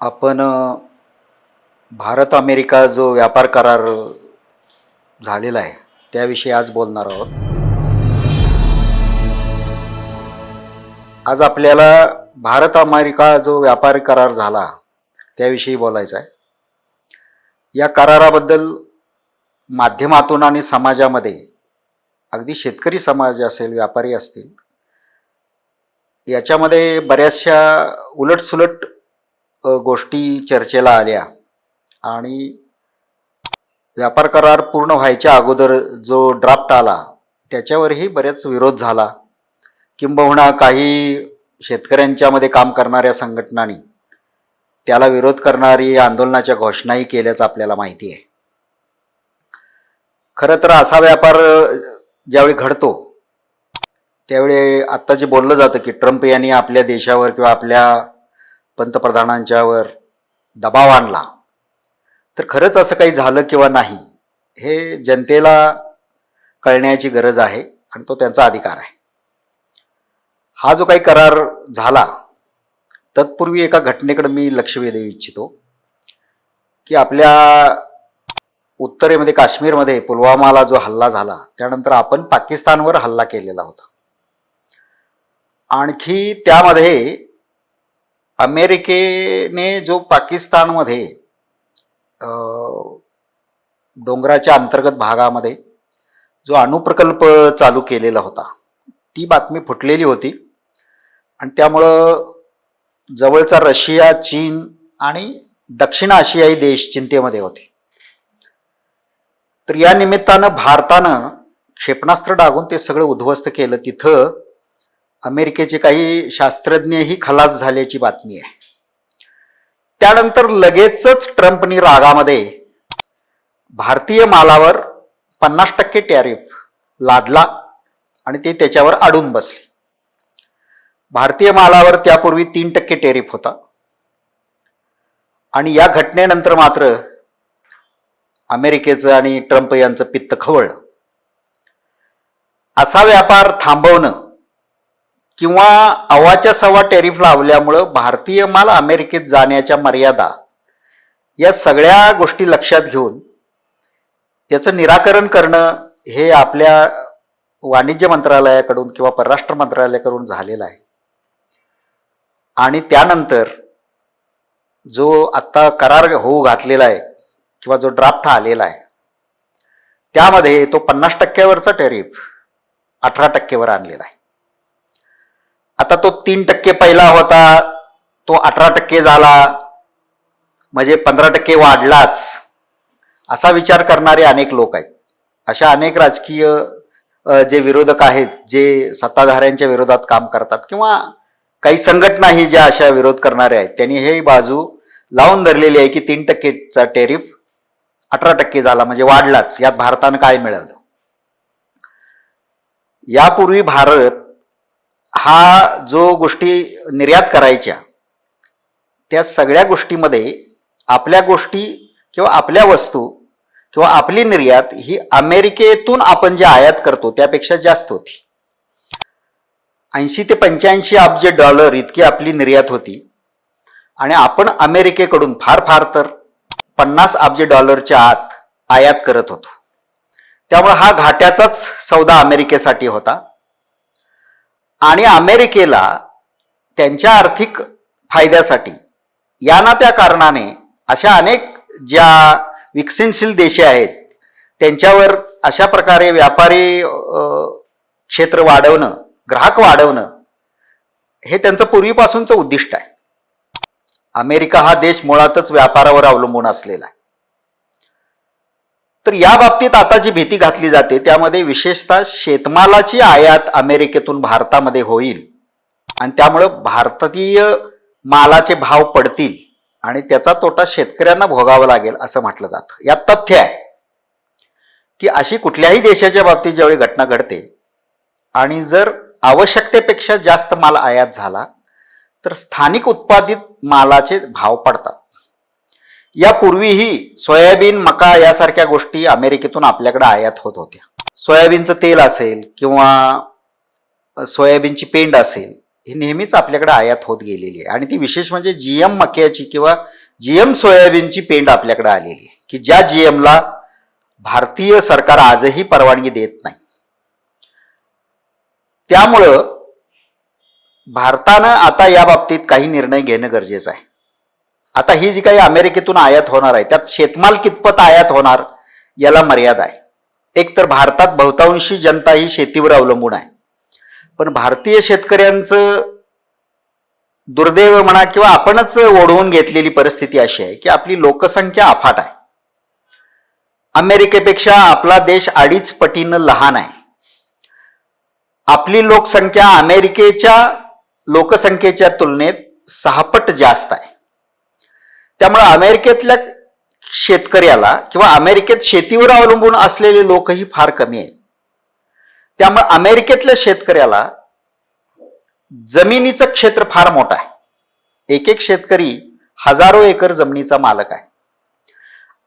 आपण भारत अमेरिका जो व्यापार करार झालेला आहे त्याविषयी आज बोलणार आहोत. आज आपल्याला भारत अमेरिका जो व्यापार करार झाला त्याविषयी बोलायचं आहे. या कराराबद्दल माध्यमातून आणि समाजामध्ये अगदी शेतकरी समाज असेल, व्यापारी असतील, याच्यामध्ये बऱ्याचशा उलटसुलट गोष्टी चर्चेला आल्या आणि व्यापार करार पूर्ण व्हायच्या अगोदर जो ड्राफ्ट आला त्याच्यावरही बरेच विरोध झाला. किंबहुना काही शेतकऱ्यांच्यामध्ये काम करणाऱ्या संघटनांनी त्याला विरोध करणारी आंदोलनाच्या घोषणाही केल्याचं आपल्याला माहिती आहे. खरं तर असा व्यापार ज्यावेळी घडतो त्यावेळी आत्ता जे बोललं जातं की ट्रम्प यांनी आपल्या देशावर किंवा आपल्या पंतप्रधानांच्यावर दबाव आणला, तर खरंच असं काही झालं किंवा नाही हे जनतेला कळण्याची गरज आहे आणि तो त्यांचा अधिकार आहे. हा जो काही करार झाला तत्पूर्वी एका घटनेकडे मी लक्ष वेधू इच्छितो की आपल्या उत्तरेमध्ये काश्मीरमध्ये पुलवामाला जो हल्ला झाला त्यानंतर आपण पाकिस्तानवर हल्ला केलेला होता. आणखी त्यामध्ये अमेरिकेने जो पाकिस्तानमध्ये डोंगराच्या अंतर्गत भागामध्ये जो अणुप्रकल्प चालू केलेला होता ती बातमी फुटलेली होती आणि त्यामुळं जवळचा रशिया, चीन आणि दक्षिण आशियाई देश चिंतेमध्ये होते. तर या निमित्तानं भारतानं क्षेपणास्त्र डागून ते सगळं उद्ध्वस्त केलं. तिथं अमेरिकेचे काही शास्त्रज्ञही खलास झाल्याची बातमी आहे. त्यानंतर लगेचच ट्रम्पनी रागामध्ये भारतीय मालावर 50% टॅरिफ लादला आणि ते त्याच्यावर अडून बसले. भारतीय मालावर त्यापूर्वी 3% टॅरिफ होता आणि या घटनेनंतर मात्र अमेरिकेचं आणि ट्रम्प यांचं पित्त खवळलं. असा व्यापार थांबवणं किंवा अव्वाच्या सव्वा टॅरिफ लावल्यामुळं भारतीय माल अमेरिकेत जाण्याच्या मर्यादा या सगळ्या गोष्टी लक्षात घेऊन त्याचं निराकरण करणं हे आपल्या वाणिज्य मंत्रालयाकडून किंवा परराष्ट्र मंत्रालयाकडून झालेलं आहे. आणि त्यानंतर जो आत्ता करार होऊ घातलेला आहे किंवा जो ड्राफ्ट आलेला आहे त्यामध्ये तो 50%वरचा टॅरिफ 18%वर आणलेला आहे. आता तो 3% पहिला होता तो 18% झाला म्हणजे 15% वाढलाच असा विचार करणारे अनेक लोक आहेत. अशा अनेक राजकीय जे विरोधक आहेत जे सत्ताधाऱ्यांच्या विरोधात काम करतात किंवा काही संघटनाही ज्या अशा विरोध करणाऱ्या आहेत त्यांनी हे बाजू लावून धरलेली आहे की 3%चा टॅरिफ 18% झाला म्हणजे वाढलाच, यात भारतानं काय मिळवलं. यापूर्वी भारत हा जो गोष्टी निर्यात करायच्या त्या सगळ्या गोष्टीमध्ये आपल्या गोष्टी किंवा आपल्या वस्तू किंवा आपली निर्यात ही अमेरिकेतून आपण जे आयात करतो त्यापेक्षा जास्त होती. 80 ते 85 अब्ज डॉलर इतकी आपली निर्यात होती आणि आपण अमेरिकेकडून फार फार तर 50 अब्ज डॉलरच्या आत आयात करत होतो. त्यामुळे हा घाट्याचाच सौदा अमेरिकेसाठी होता आणि अमेरिकेला त्यांच्या आर्थिक फायद्यासाठी या ना त्या कारणाने अशा अनेक ज्या विकसनशील देश आहेत त्यांच्यावर अशा प्रकारे व्यापारी क्षेत्र वाढवणं, ग्राहक वाढवणं हे त्यांचं पूर्वीपासूनचं उद्दिष्ट आहे. अमेरिका हा देश मुळातच व्यापारावर अवलंबून असलेला आहे. तर या बाबतीत आता जी भीती घातली जाते त्यामध्ये विशेषतः शेतमालाची आयात अमेरिकेतून भारतामध्ये होईल आणि त्यामुळं भारतीय मालाचे भाव पडतील आणि त्याचा तोटा शेतकऱ्यांना भोगावा लागेल असं म्हटलं जातं. यात तथ्य आहे की अशी कुठल्याही देशाच्या बाबतीत ज्यावेळी घटना घडते आणि जर आवश्यकतेपेक्षा जास्त माल आयात झाला तर स्थानिक उत्पादित मालाचे भाव पडतात. यापूर्वीही सोयाबीन, मका यासारख्या गोष्टी अमेरिकेतून आपल्याकडे आयात होत होत्या. सोयाबीनचं तेल असेल किंवा सोयाबीनची पेंड असेल ही नेहमीच आपल्याकडे आयात होत गेलेली आहे आणि ती विशेष म्हणजे जीएम मक्याची किंवा जीएम सोयाबीनची पेंड आपल्याकडे आलेली आहे की ज्या जीएमला भारतीय सरकार आजही परवानगी देत नाही. त्यामुळं भारतानं आता या बाबतीत काही निर्णय घेणं गरजेचं आहे. आता ही जी काही अमेरिकेतून आयात होणार आहे त्यात शेतमाल कितपत आयात होणार याला मर्यादा आहे. एक तर भारतात बहुतांशी जनता ही शेतीवर अवलंबून आहे, पण भारतीय शेतकऱ्यांचं दुर्दैव म्हणा किंवा आपणच ओढवून घेतलेली परिस्थिती अशी आहे की आपली लोकसंख्या अफाट आहे. अमेरिकेपेक्षा आपला देश 2.5 पटीनं लहान आहे. आपली लोकसंख्या अमेरिकेच्या लोकसंख्येच्या तुलनेत 6 पट जास्त आहे. त्यामुळे अमेरिकेतल्या शेतकऱ्याला किंवा अमेरिकेत शेतीवर अवलंबून असलेले लोकही फार कमी आहेत. त्यामुळे अमेरिकेतल्या शेतकऱ्याला जमिनीचं क्षेत्र फार मोठं आहे. एक एक शेतकरी हजारो एकर जमिनीचा मालक आहे.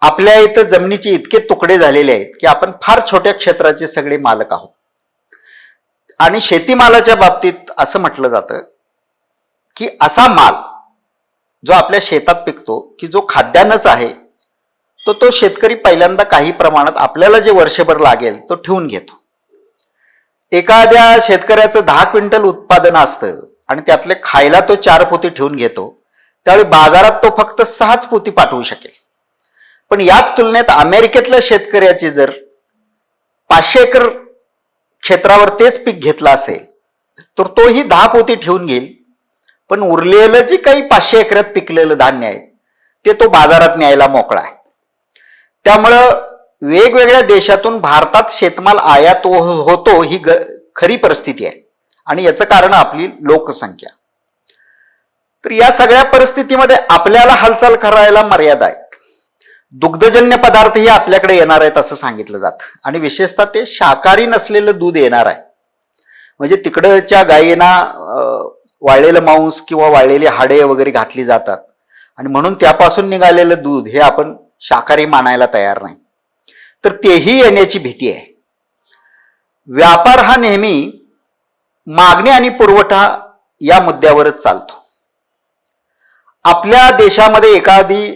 आपल्या इथं जमिनीचे इतके तुकडे झालेले आहेत की आपण फार छोट्या क्षेत्राचे सगळे मालक आहोत. आणि शेतीमालाच्या बाबतीत असं म्हटलं जातं की असा माल जो आपल्या शेतात पिकतो की जो खाद्यान्नच आहे तो शेतकरी पहिल्यांदा काही प्रमाणात आपल्याला जे वर्षभर लागेल तो ठेवून घेतो. एखाद्या शेतकऱ्याचं 10 क्विंटल उत्पादन असतं आणि त्यातले खायला तो 4 पोती ठेवून घेतो, त्यावेळी बाजारात तो फक्त 6च पोती पाठवू शकेल. पण याच तुलनेत अमेरिकेतल्या शेतकऱ्याचे जर 500 एकर क्षेत्रावर तेच पीक घेतलं असेल तर तोही 10 पोती ठेवून घेईल, पण उरलेलं जे काही 500 एकरात पिकलेलं धान्य आहे ते तो बाजारात न्यायला मोकळा आहे. त्यामुळं वेगवेगळ्या देशातून भारतात शेतमाल आयात होतो ही खरी परिस्थिती आहे आणि याचं कारण आपली लोकसंख्या. तर या सगळ्या परिस्थितीमध्ये आपल्याला हालचाल करायला मर्यादा आहे. दुग्धजन्य पदार्थही आपल्याकडे येणार आहेत असं सांगितलं जातं आणि विशेषतः ते शाकाहारी नसलेलं दूध येणार आहे. म्हणजे तिकडच्या गायींना वाळलेलं मांस किंवा वाळलेली हाडे वगैरे घातली जातात आणि म्हणून त्यापासून निघालेलं दूध हे आपण शाकाहारी मानायला तयार नाही. तर तेही येण्याची भीती आहे. व्यापार हा नेहमी मागणी आणि पुरवठा या मुद्द्यावरच चालतो. आपल्या देशामध्ये एखादी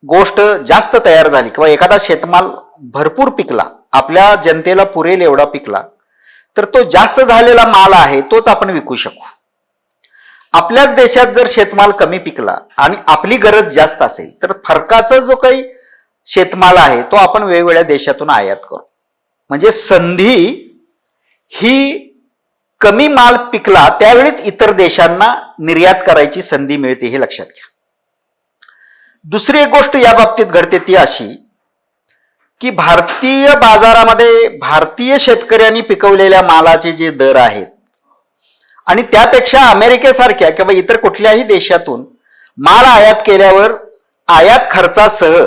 गोष्ट जास्त तयार झाली किंवा एखादा शेतमाल भरपूर पिकला, आपल्या जनतेला पुरेल एवढा पिकला, तर तो जास्त झालेला माल आहे तोच आपण विकू शकू. आपल्याच देशात जर शेतमाल कमी पिकला आणि आपली गरज जास्त असेल तर फरकाचा जो काही शेतमाल आहे तो आपण वेगवेगळ्या देशातून आयात करू. म्हणजे संधी ही कमी माल पिकला त्यावेळीच इतर देशांना निर्यात करायची संधी मिळते हे लक्षात घ्या. दुसरी एक गोष्ट या बाबतीत घडते ती अशी की भारतीय बाजारामध्ये भारतीय शेतकऱ्यांनी पिकवलेल्या मालाचे जे दर आहेत आणि त्यापेक्षा अमेरिकेसारख्या किंवा इतर कुठल्याही देशातून माल आयात केल्यावर आयात खर्चासह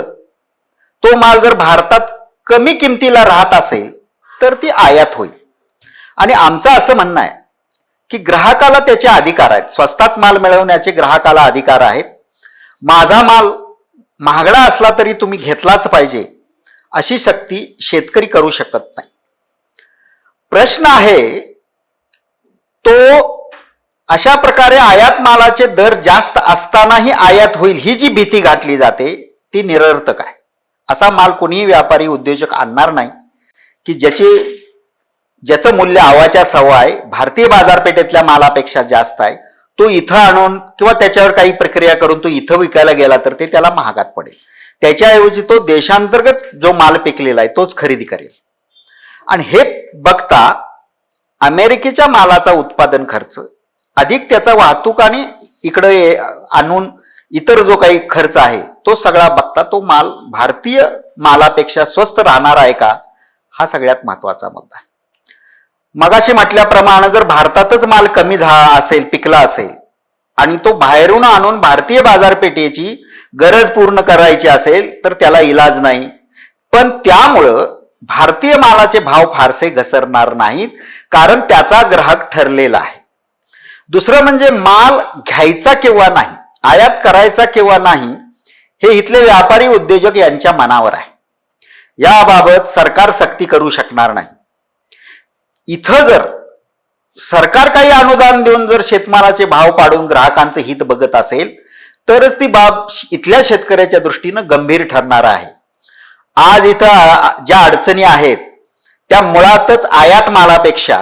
तो माल जर भारतात कमी किमतीला राहत असेल तर ती आयात होईल. आणि आमचं असं म्हणणं आहे की ग्राहकाला त्याचे अधिकार आहेत. स्वस्तात माल मिळवण्याचे ग्राहकाला अधिकार आहेत. माझा माल महागडा असला तरी तुम्ही घेतलाच पाहिजे अशी सक्ती शेतकरी करू शकत नाही. प्रश्न आहे तो अशा प्रकारे आयात मालाचे दर जास्त असतानाही आयात होईल ही जी भीती घातली जाते ती निरर्थक आहे. असा माल कोणीही व्यापारी उद्योजक आणणार नाही की ज्याचं मूल्य आवाच्या सव्वा आहे, भारतीय बाजारपेठेतल्या मालापेक्षा जास्त आहे, तो इथं आणून किंवा त्याच्यावर काही प्रक्रिया करून तो इथं विकायला गेला तर ते त्याला महागात पडेल. त्याच्याऐवजी तो देशांतर्गत जो माल पिकलेला आहे तोच खरेदी करेल. आणि हे बघता अमेरिकेच्या मालाचा उत्पादन खर्च अधिक त्याचा वाहतूक आणि इकडे आणून इतर जो काही खर्च आहे तो सगळा बघता तो माल भारतीय मालापेक्षा स्वस्त राहणार आहे का हा सगळ्यात महत्वाचा मुद्दा आहे. मगाशी म्हटल्याप्रमाणे जर भारतातच माल कमी असेल, पिकला असेल आणि तो बाहेरून आणून भारतीय बाजारपेठेची गरज पूर्ण करायची असेल तर त्याला इलाज नाही. पण त्यामुळं भारतीय मालाचे भाव फारसे घसरणार नाहीत कारण त्याचा ग्राहक ठरलेला आहे. दुसरं म्हणजे माल घ्यायचा किंवा नाही, आयात करायचा किंवा नाही हे इथले व्यापारी उद्योजक यांच्या मनावर आहे. याबाबत सरकार सक्ती करू शकणार नाही. इथं जर सरकार काही अनुदान देऊन जर शेतमालाचे भाव पाडून ग्राहकांचं हित बघत असेल तरच ती बाब इथल्या शेतकऱ्याच्या दृष्टीनं गंभीर ठरणार आहे. आज इथं ज्या अडचणी आहेत त्या मुळातच आयात मालापेक्षा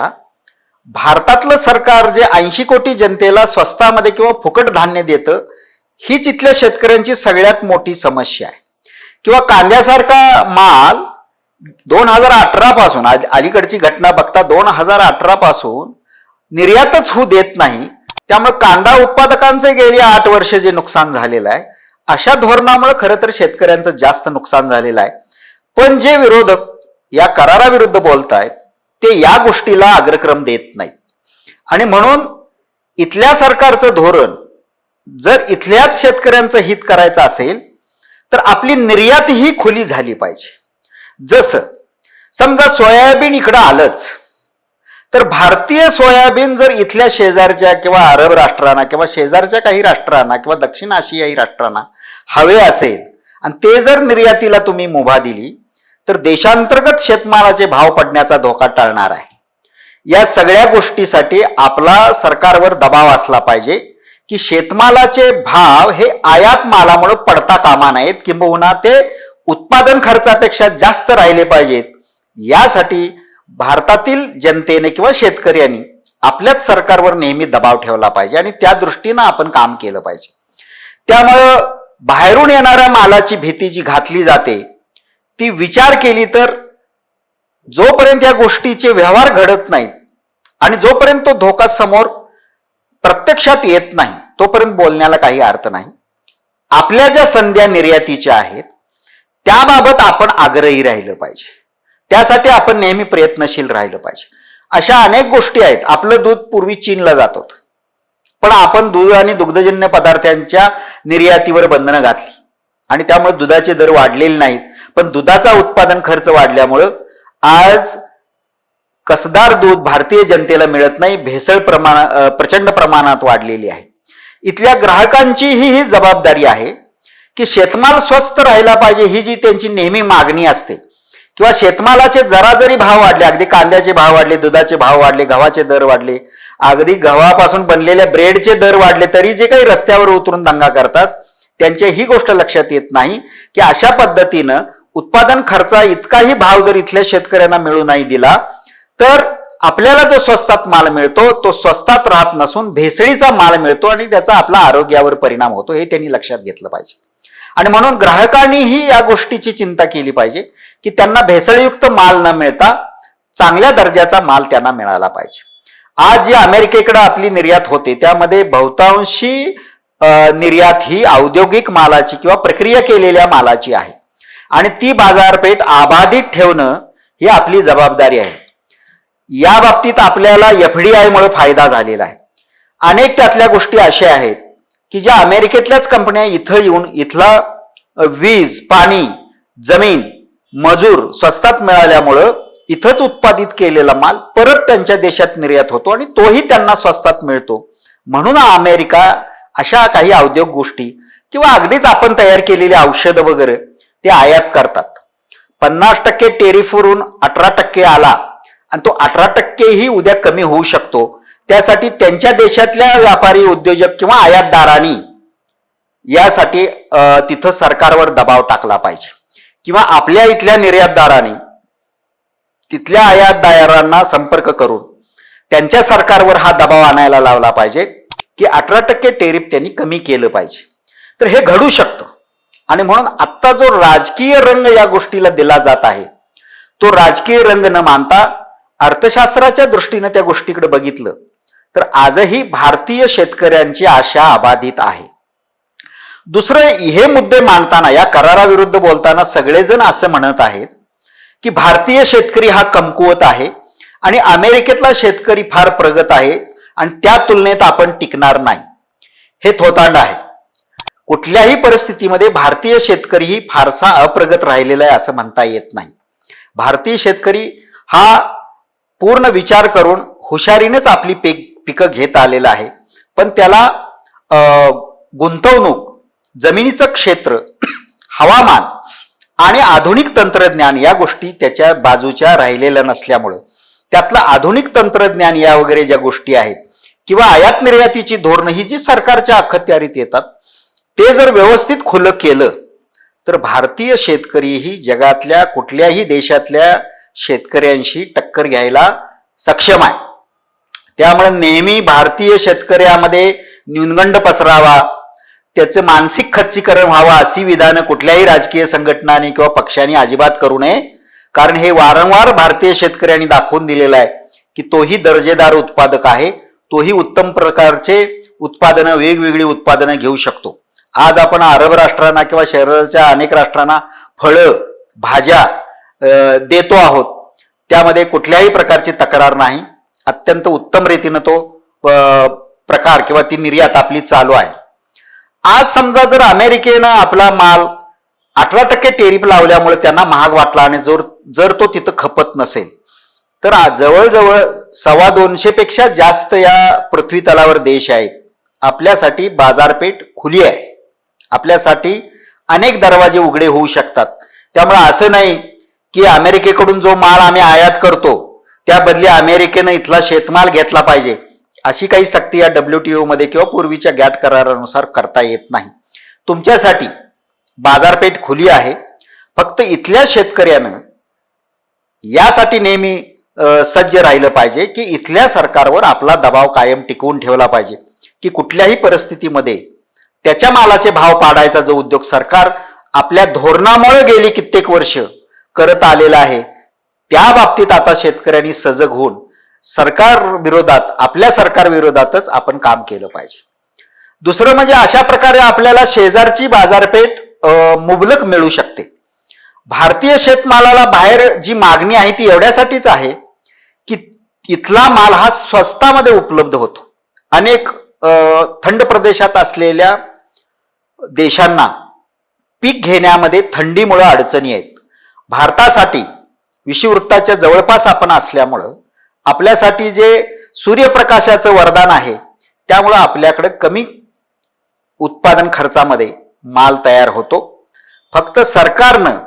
भारतातलं सरकार जे 80 कोटी जनतेला स्वस्तामध्ये किंवा फुकट धान्य देतं हीच इथल्या शेतकऱ्यांची सगळ्यात मोठी समस्या आहे. किंवा कांद्यासारखा माल 2018 पासून, अलीकडची घटना बघता 2018 पासून निर्यातच होऊ देत नाही. त्यामुळे कांदा उत्पादकांचे गेली 8 वर्ष जे नुकसान झालेलं आहे, अशा धोरणामुळे खरं तर शेतकऱ्यांचं जास्त नुकसान झालेलं आहे. पण जे विरोधक या कराराविरुद्ध बोलतायत ते या गोष्टीला अग्रक्रम देत नाहीत. आणि म्हणून इथल्या सरकारचं धोरण जर इथल्याच शेतकऱ्यांचं हित करायचं असेल तर आपली निर्यात ही खुली झाली पाहिजे. जसं समजा सोयाबीन इकडं आलंच तर भारतीय सोयाबीन जर इथल्या शेजारच्या किंवा अरब राष्ट्रांना किंवा शेजारच्या काही राष्ट्रांना किंवा दक्षिण आशियाई राष्ट्रांना हवे असेल आणि ते जर निर्यातीला तुम्ही मुभा दिली तर देशांतर्गत शेतमालाचे भाव पडण्याचा धोका टळणार आहे. या सगळ्या गोष्टीसाठी आपला सरकारवर दबाव असला पाहिजे की शेतमालाचे भाव हे आयात मालामुळे पडता कामा नयेत, किंबहुना ते उत्पादन खर्चापेक्षा जास्त राहिले पाहिजेत. यासाठी भारतातील जनतेने किंवा शेतकऱ्यांनी आपल्याच सरकारवर नेहमी दबाव ठेवला पाहिजे आणि त्या दृष्टीनं आपण काम केलं पाहिजे. त्यामुळं बाहेरून येणाऱ्या मालाची भीती जी घातली जाते ती विचार केली तर जोपर्यंत या गोष्टीचे व्यवहार घडत नाहीत आणि जोपर्यंत तो धोका समोर प्रत्यक्षात येत नाही तोपर्यंत बोलण्याला काही अर्थ नाही. आपल्या ज्या संध्या निर्यातीच्या आहेत त्याबाबत आपण आग्रही राहिलं पाहिजे. त्यासाठी आपण नेहमी प्रयत्नशील राहिलं पाहिजे. अशा अनेक गोष्टी आहेत. आपलं दूध पूर्वी चीनला जात होतं, पण आपण दूध आणि दुग्धजन्य पदार्थांच्या निर्यातीवर बंधनं घातली आणि त्यामुळे दुधाचे दर वाढलेले नाहीत. पण दुधाचा उत्पादन खर्च वाढल्यामुळं आज कसदार दूध भारतीय जनतेला मिळत नाही. भेसळ प्रचंड प्रमाणात वाढलेली आहे. इथल्या ग्राहकांचीही ही जबाबदारी आहे की शेतमाल स्वस्त राहिला पाहिजे ही जी त्यांची नेहमी मागणी असते. किंवा शेतमालाचे जरा जरी भाव वाढले, अगदी कांद्याचे भाव वाढले, दुधाचे भाव वाढले, गव्हाचे दर वाढले, अगदी गव्हापासून बनलेल्या ब्रेडचे दर वाढले, तरी जे काही रस्त्यावर उतरून दंगा करतात त्यांच्या ही गोष्ट लक्षात येत नाही की अशा पद्धतीनं उत्पादन खर्चा इतकाही भाव जर इथल्या शेतकऱ्यांना मिळू नाही दिला तर आपल्याला जो स्वस्तात माल मिळतो तो स्वस्तात राहत नसून भेसळीचा माल मिळतो आणि त्याचा आपल्या आरोग्यावर परिणाम होतो. हे त्यांनी लक्षात घेतलं पाहिजे. आणि म्हणून ग्राहकांनीही या गोष्टीची चिंता केली पाहिजे की त्यांना भेसळयुक्त माल न मिळता चांगल्या दर्जाचा माल त्यांना मिळाला पाहिजे. आज जी अमेरिकेकडे आपली निर्यात होते त्यामध्ये बहुतांशी निर्यात ही औद्योगिक मालाची किंवा प्रक्रिया केलेल्या मालाची आहे आणि ती बाजारपेठ अबाधित ठेवणं ही आपली जबाबदारी आहे. या बाबतीत आपल्याला FDI मुळे फायदा झालेला आहे. अनेक त्यातल्या गोष्टी अशा आहेत की ज्या अमेरिकेतल्याच कंपन्या इथं येऊन इथला वीज, पाणी, जमीन, मजूर स्वस्तात मिळाल्यामुळं इथंच उत्पादित केलेला माल परत त्यांच्या देशात निर्यात होतो आणि तोही त्यांना स्वस्तात मिळतो. म्हणून अमेरिका अशा काही औद्योगिक गोष्टी किंवा अगदीच आपण तयार केलेली औषधं वगैरे ते आयात करतात. 50% टेरिफवरून 18% आला आणि तो 18% ही उद्या कमी होऊ शकतो. त्यासाठी त्यांच्या देशातल्या व्यापारी, उद्योजक किंवा आयातदारांनी यासाठी तिथं सरकारवर दबाव टाकला पाहिजे किंवा आपल्या इथल्या निर्यातदारांनी तिथल्या आयातदारांना संपर्क करून त्यांच्या सरकारवर हा दबाव आणायला लावला पाहिजे की 18% टेरिफ त्यांनी कमी केलं पाहिजे. तर हे घडू शकतं. आणि म्हणून आत्ता जो राजकीय रंग या गोष्टीला दिला जात आहे तो राजकीय रंग न मानता अर्थशास्त्राच्या दृष्टीने त्या गोष्टीकडे बघितलं तर आजही भारतीय शेतकऱ्यांची आशा अबाधित आहे. दुसरं, हे मुद्दे मांडताना या कराराविरुद्ध बोलताना सगळेजण असं म्हणत आहेत की भारतीय शेतकरी हा कमकुवत आहे आणि अमेरिकेतला शेतकरी फार प्रगत आहे आणि त्या तुलनेत आपण टिकणार नाही. हे थोतांड आहे. कुठल्याही परिस्थितीमध्ये भारतीय शेतकरी ही फारसा अप्रगत राहिलेला आहे असं म्हणता येत नाही. भारतीय शेतकरी हा पूर्ण विचार करून हुशारीनेच आपली पिकं घेत आलेला आहे. पण त्याला गुंतवणूक, जमिनीचं क्षेत्र, हवामान आणि आधुनिक तंत्रज्ञान या गोष्टी त्याच्या बाजूच्या राहिलेल्या नसल्यामुळं त्यातलं आधुनिक तंत्रज्ञान या वगैरे ज्या गोष्टी आहेत किंवा आयात निर्यातीची धोरणं ही जी सरकारच्या अखत्यारीत येतात ते जर व्यवस्थित खुलं केलं तर भारतीय शेतकरी ही जगातल्या कुठल्याही देशातल्या शेतकऱ्यांशी टक्कर घ्यायला सक्षम आहे. त्यामुळे नेहमी भारतीय शेतकऱ्यामध्ये न्यूनगंड पसरावा, त्याचं मानसिक खच्चीकरण व्हावं अशी विधानं कुठल्याही राजकीय संघटनांनी किंवा पक्षांनी अजिबात करू नये. कारण हे वारंवार भारतीय शेतकऱ्यांनी दाखवून दिलेलं आहे की तोही दर्जेदार उत्पादक आहे, तोही उत्तम प्रकारचे उत्पादनं वेगवेगळी उत्पादनं घेऊ शकतो. आज आपण अरब राष्ट्रांना किंवा शहराच्या अनेक राष्ट्रांना फळं भाज्या देतो आहोत, त्यामध्ये कुठल्याही प्रकारची तक्रार नाही. अत्यंत उत्तम रीतीनं तो प्रकार किंवा ती निर्यात आपली चालू आहे. आज समजा जर अमेरिकेनं आपला माल 18% टेरिफ लावल्यामुळे त्यांना महाग वाटला आणि जर तो तिथं खपत नसेल तर जवळजवळ 225 पेक्षा जास्त या पृथ्वी तलावर देश आहेत. आपल्यासाठी बाजारपेठ खुली आहे, आपल्यासाठी अनेक दरवाजे उघडे होऊ शकतात. त्यामुळे असं नाही की अमेरिकेकडून जो माल आम्ही आयात करतो त्या बदली अमेरिकेनं इथला शेतमाल घेतला पाहिजे अशी काही सक्ती या WTO मध्ये किंवा पूर्वीच्या गॅट करारानुसार करता येत नाही. तुमच्यासाठी बाजारपेठ खुली आहे. फक्त इथल्या शेतकऱ्यानं यासाठी नेहमी सज्ज राहिलं पाहिजे की इथल्या सरकारवर आपला दबाव कायम टिकवून ठेवला पाहिजे की कुठल्याही परिस्थितीमध्ये त्याच्या मालाचे भाव पाडायचा जो उद्योग सरकार आपल्या धोरणामुळे गेली कित्येक वर्ष करत आलेला आहे त्या बाबतीत आता शेतकऱ्यांनी सजग होऊन सरकार विरोधात, आपल्या सरकार विरोधातच आपण काम केलं पाहिजे. दुसरं म्हणजे अशा प्रकारे आपल्याला शेजारची बाजारपेठ मुबलक मिळू शकते. भारतीय शेतमालाला बाहेर जी मागणी आहे ती एवढ्यासाठीच आहे की इथला माल हा स्वस्तामध्ये उपलब्ध होतो. अनेक थंड प्रदेशात असलेल्या देशांना पीक घेण्यामध्ये थंडीमुळे अडचणी आहेत. भारतासाठी विषुववृत्ताच्या जवळपास आपण असल्यामुळं आपल्यासाठी जे सूर्यप्रकाशाचं वरदान आहे त्यामुळं आपल्याकडे कमी उत्पादन खर्चामध्ये माल तयार होतो. फक्त सरकारनं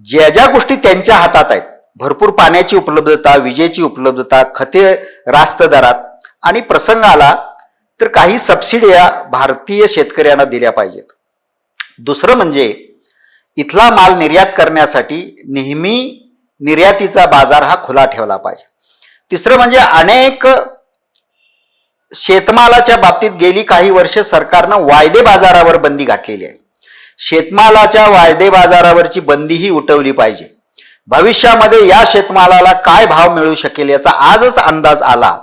ज्या ज्या गोष्टी त्यांच्या हातात आहेत, भरपूर पाण्याची उपलब्धता, विजेची उपलब्धता, खते रास्त दरात आणि प्रसंग आला तर काही सबसिड्या भारतीय शेतकऱ्यांना दिल्या पाहिजेत. दुसरं म्हणजे इथला माल निर्यात करण्यासाठी नेहमी निर्यातीचा बाजार हा खुला ठेवला पाहिजे. तिसरं म्हणजे अनेक शेतमालाच्या बाबतीत गेली काही वर्ष सरकारनं वायदे बाजारावर बंदी घातलेली आहे. शेतमालाच्या वायदे बाजारावरची बंदी ही उठवली पाहिजे. भविष्यामध्ये या शेतमालाला काय भाव मिळू शकेल याचा आजच अंदाज आला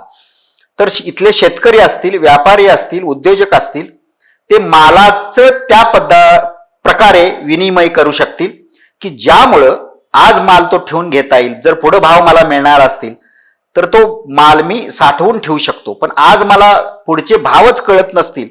तर इथले शेतकरी असतील, व्यापारी असतील, उद्योजक असतील, ते मालाचं त्या प्रकारे विनिमय करू शकतील की ज्यामुळं आज माल तो ठेवून घेता येईल. जर पुढे भाव मला मिळणार असतील तर तो माल मी साठवून ठेवू शकतो. पण आज मला पुढचे भावच कळत नसतील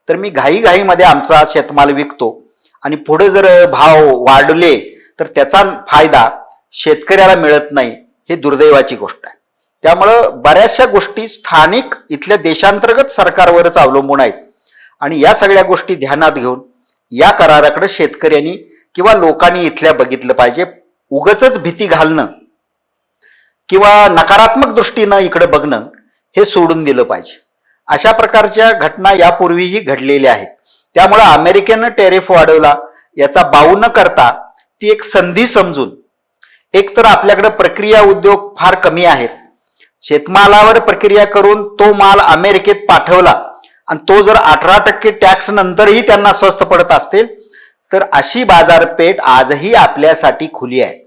तर मी घाईघाईमध्ये आमचा शेतमाल विकतो आणि पुढे जर भाव वाढले तर त्याचा फायदा शेतकऱ्याला मिळत नाही. हे दुर्दैवाची गोष्ट आहे. त्यामुळं बऱ्याचशा गोष्टी स्थानिक इथल्या देशांतर्गत सरकारवरच अवलंबून आहेत आणि या सगळ्या गोष्टी ध्यानात घेऊन या कराराकडे शेतकऱ्यांनी किंवा लोकांनी इथल्या बघितलं पाहिजे. उगच भीती घालणं किंवा नकारात्मक दृष्टीनं इकडे बघणं हे सोडून दिलं पाहिजे. अशा प्रकारच्या घटना यापूर्वीही घडलेल्या आहेत. त्यामुळे अमेरिकेनं टेरिफ वाढवला याचा बाऊ न करता ती एक संधी समजून, एक तर आपल्याकडे प्रक्रिया उद्योग फार कमी आहेत, शेतमालावर प्रक्रिया करून तो माल अमेरिकेत पाठवला आणि तो जर 18% टॅक्स नंतरही त्यांना स्वस्त पडत असतील तर अशी बाजारपेठ आजही आपल्यासाठी खुली आहे.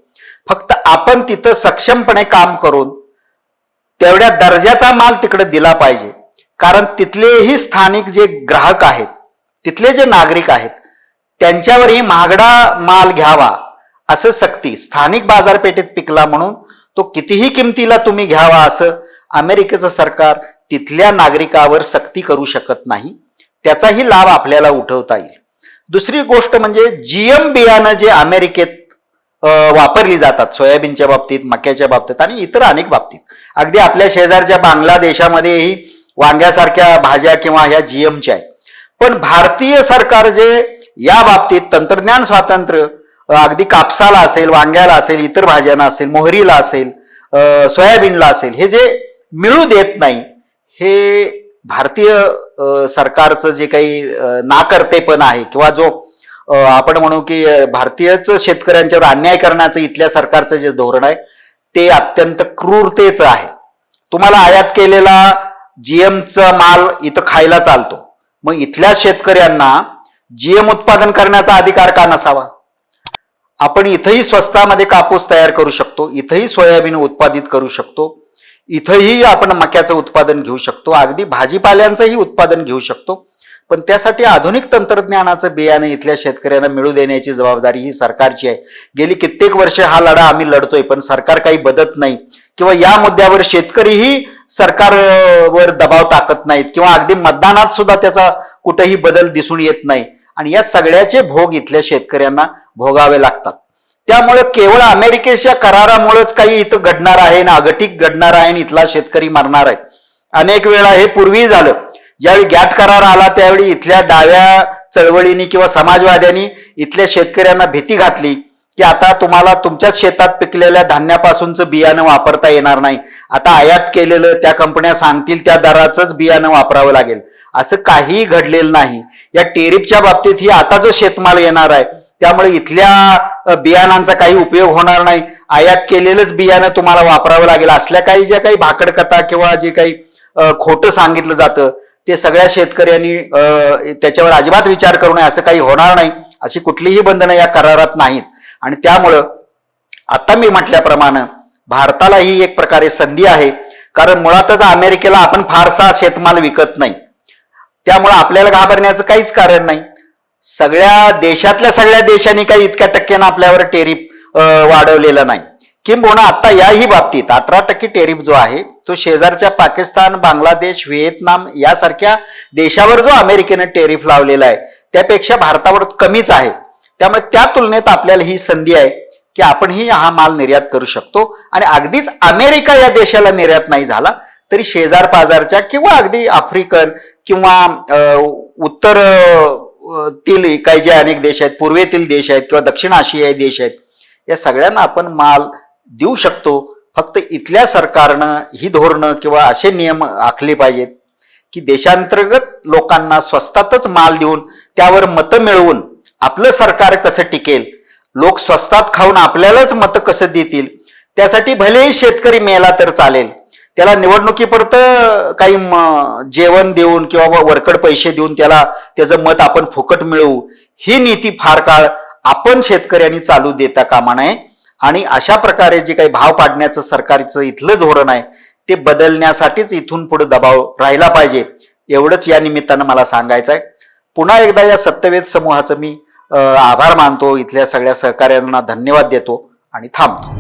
फक्त आपण तिथं सक्षमपणे काम करून तेवढ्या दर्जाचा माल तिकडे दिला पाहिजे. कारण तिथलेही स्थानिक जे ग्राहक आहेत, तिथले जे नागरिक आहेत, त्यांच्यावरही महागडा माल घ्यावा असं सक्ती, स्थानिक बाजारपेठेत पिकला म्हणून तो कितीही किमतीला तुम्ही घ्यावा असं अमेरिकेचं सरकार तिथल्या नागरिकावर सक्ती करू शकत नाही. त्याचाही लाभ आपल्याला उठवता येईल. दुसरी गोष्ट म्हणजे GM बियाणं जे अमेरिकेत वापरली जातात, सोयाबीनच्या बाबतीत, मक्याच्या बाबतीत आणि इतर अनेक बाबतीत, अगदी आपल्या शेजारच्या बांगलादेशामध्येही वांग्यासारख्या भाज्या किंवा ह्या GMच्या आहेत. पण भारतीय सरकार जे या बाबतीत तंत्रज्ञान स्वातंत्र्य अगदी कापसाला असेल, वांग्याला असेल, इतर भाज्यांना असेल, मोहरीला असेल, सोयाबीनला असेल, हे जे मिळू देत नाही, हे भारतीय सरकारचं जे काही नाकर्तेपण आहे किंवा जो आपण म्हणू की भारतीयच शेतकऱ्यांच्यावर अन्याय करण्याचं इथल्या सरकारचं जे धोरण आहे ते अत्यंत क्रूरतेचं आहे. तुम्हाला आयात केलेला जीएमचा माल इथं खायला चालतो, मग इथल्या शेतकऱ्यांना जीएम उत्पादन करण्याचा अधिकार का नसावा? आपण इथंही स्वस्तामध्ये कापूस तयार करू शकतो, इथंही सोयाबीन उत्पादित करू शकतो, इथंही आपण मक्याचं उत्पादन घेऊ शकतो, अगदी भाजीपाल्यांचंही उत्पादन घेऊ शकतो. पण त्यासाठी आधुनिक तंत्रज्ञानाचं बियाणं इथल्या शेतकऱ्यांना मिळू देण्याची जबाबदारी ही सरकारची आहे. गेली कित्येक वर्ष हा लढा आम्ही लढतोय, पण सरकार काही बदलत नाही किंवा या मुद्द्यावर शेतकरीही सरकारवर दबाव टाकत नाहीत किंवा अगदी मतदानात सुद्धा त्याचा कुठेही बदल दिसून येत नाही. आणि या सगळ्याचे भोग इथल्या शेतकऱ्यांना भोगावे लागतात. त्यामुळे केवळ अमेरिकेच्या करारामुळेच काही इथं घडणार आहे ना अघटित घडणार आहे आणि इथला शेतकरी मरणार आहे. अनेक वेळा हे पूर्वी झालं. ज्यावेळी गॅट करार आला त्यावेळी इथल्या डाव्या चळवळींनी किंवा समाजवाद्यांनी इथल्या शेतकऱ्यांना भीती घातली की आता तुम्हाला तुमच्याच शेतात पिकलेल्या धान्यापासूनचं बियाणं वापरता येणार नाही, आता आयात केलेलं त्या कंपन्या सांगतील त्या दराचंच बियाणं वापरावं लागेल. असं काहीही घडलेलं नाही. या टेरिफच्या बाबतीत ही आता जो शेतमाल येणार आहे त्यामुळे इथल्या बियाणांचा काही उपयोग होणार नाही, आयात केलेलंच बियाणं तुम्हाला वापरावं लागेल. असल्या काही ज्या काही भाकडकथा किंवा जे काही खोटं सांगितलं जातं ते सगळ्या शेतकऱ्यांनी त्याच्यावर अजिबात विचार करू नये. असं काही होणार नाही, अशी कुठलीही बंधनं या करारात नाहीत. आणि त्यामुळं आता मी म्हटल्याप्रमाणे भारताला ही एक प्रकारे संधी आहे, कारण मुळातच अमेरिकेला आपण फारसा शेतमाल विकत नाही, त्यामुळे आपल्याला घाबरण्याचं काहीच कारण नाही. सगळ्या देशांनी काही इतक्या टक्क्यानं आपल्यावर टेरिफ वाढवलेलं नाही. किंबहुना आता याही बाबतीत 18% टेरिफ जो आहे तो शेजारच्या पाकिस्तान, बांगलादेश, व्हिएतनाम यासारख्या देशावर जो अमेरिकेनं टेरिफ लावलेला आहे त्यापेक्षा भारतावर कमीच आहे. त्यामुळे त्या तुलनेत आपल्याला ही संधी आहे की आपणही हा माल निर्यात करू शकतो. आणि अगदीच अमेरिका या देशाला निर्यात नाही झाला तरी शेजार पाजारच्या किंवा अगदी आफ्रिकन किंवा उत्तरतील काही जे अनेक देश आहेत, पूर्वेतील देश आहेत किंवा दक्षिण आशियाई देश आहेत, या सगळ्यांना आपण माल देऊ शकतो. फक्त इथल्या सरकारनं ही धोरणं किंवा असे नियम आखले पाहिजेत की देशांतर्गत लोकांना स्वस्तातच माल देऊन त्यावर मतं मिळवून आपलं सरकार कसं टिकेल, लोक स्वस्तात खाऊन आपल्यालाच मतं कसं देतील, त्यासाठी भलेही शेतकरी मेला तर चालेल, त्याला निवडणुकीपुरत काही जेवण देऊन किंवा वरकड पैसे देऊन त्याला त्याचं मत आपण फुकट मिळवू, ही नीती फार काळ आपण शेतकऱ्यांनी चालू देता कामा नये. आणि अशा प्रकारे जे काही भाव पाडण्याचं सरकारचं इथलं धोरण आहे ते बदलण्यासाठीच इथून पुढे दबाव राहिला पाहिजे, एवढंच या निमित्तानं मला सांगायचं आहे. पुन्हा एकदा या सत्यवेद समूहाचं मी आभार मानतो, इथल्या सगळ्या सहकाऱ्यांना धन्यवाद देतो आणि थांबतो.